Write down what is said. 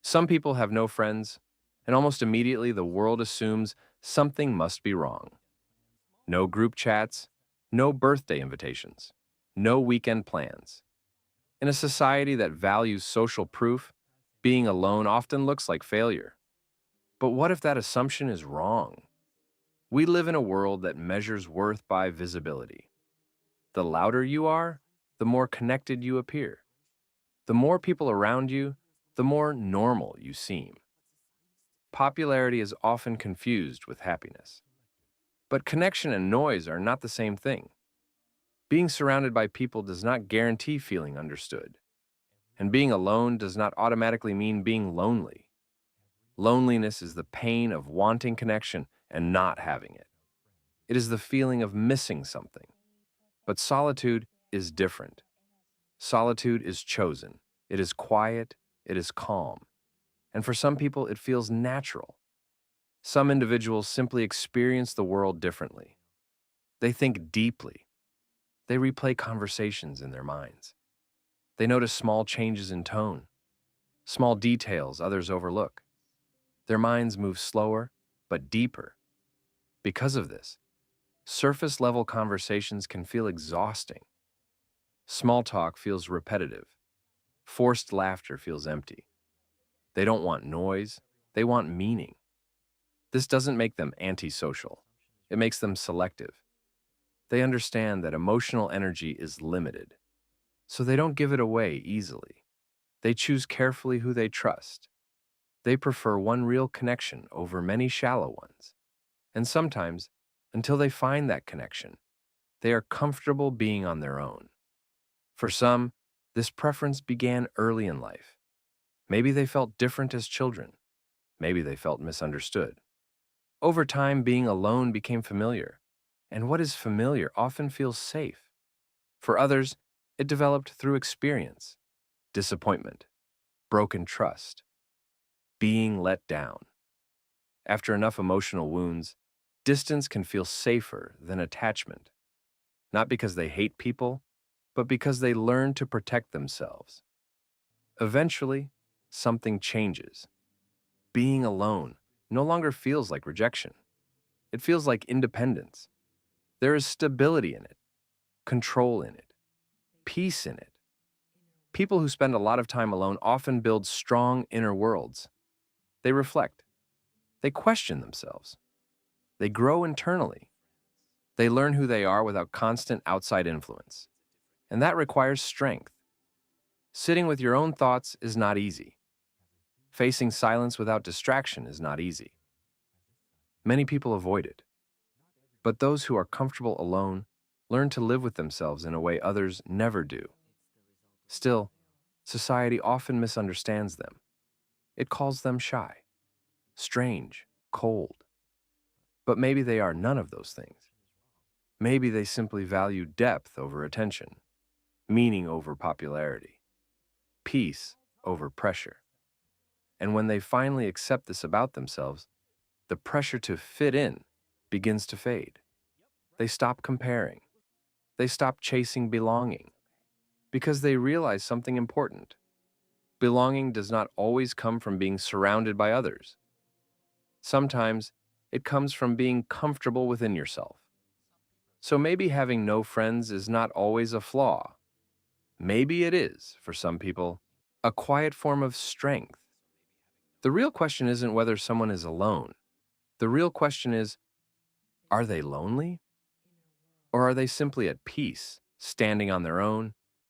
Some people have no friends, and almost immediately the world assumes something must be wrong. No group chats, no birthday invitations, no weekend plans. In a society that values social proof, being alone often looks like failure. But what if that assumption is wrong? We live in a world that measures worth by visibility. The louder you are, the more connected you appear. The more people around you, the more normal you seem. Popularity is often confused with happiness. But connection and noise are not the same thing. Being surrounded by people does not guarantee feeling understood. And being alone does not automatically mean being lonely. Loneliness is the pain of wanting connection and not having it. It is the feeling of missing something. But solitude is different. Solitude is chosen. It is quiet. It is calm. And for some people, it feels natural. Some individuals simply experience the world differently. They think deeply. They replay conversations in their minds. They notice small changes in tone, small details others overlook. Their minds move slower, but deeper. Because of this, surface-level conversations can feel exhausting. Small talk feels repetitive. Forced laughter feels empty. They don't want noise, they want meaning. This doesn't make them antisocial. It makes them selective. They understand that emotional energy is limited, so they don't give it away easily. They choose carefully who they trust. They prefer one real connection over many shallow ones. And sometimes, until they find that connection, they are comfortable being on their own. For some, this preference began early in life. Maybe they felt different as children. Maybe they felt misunderstood. Over time, being alone became familiar, and what is familiar often feels safe. For others, it developed through experience, disappointment, broken trust, being let down. After enough emotional wounds, distance can feel safer than attachment, not because they hate people, but because they learn to protect themselves. Eventually, something changes. Being alone no longer feels like rejection. It feels like independence. There is stability in it, control in it, peace in it. People who spend a lot of time alone often build strong inner worlds. They reflect. They question themselves. They grow internally. They learn who they are without constant outside influence. And that requires strength. Sitting with your own thoughts is not easy. Facing silence without distraction is not easy. Many people avoid it. But those who are comfortable alone learn to live with themselves in a way others never do. Still, society often misunderstands them. It calls them shy, strange, cold. But maybe they are none of those things. Maybe they simply value depth over attention, meaning over popularity, peace over pressure. And when they finally accept this about themselves, the pressure to fit in begins to fade. They stop comparing. They stop chasing belonging because they realize something important. Belonging does not always come from being surrounded by others. Sometimes it comes from being comfortable within yourself. So maybe having no friends is not always a flaw. Maybe it is, for some people, a quiet form of strength. The real question isn't whether someone is alone. The real question is, are they lonely? Or are they simply at peace, standing on their own,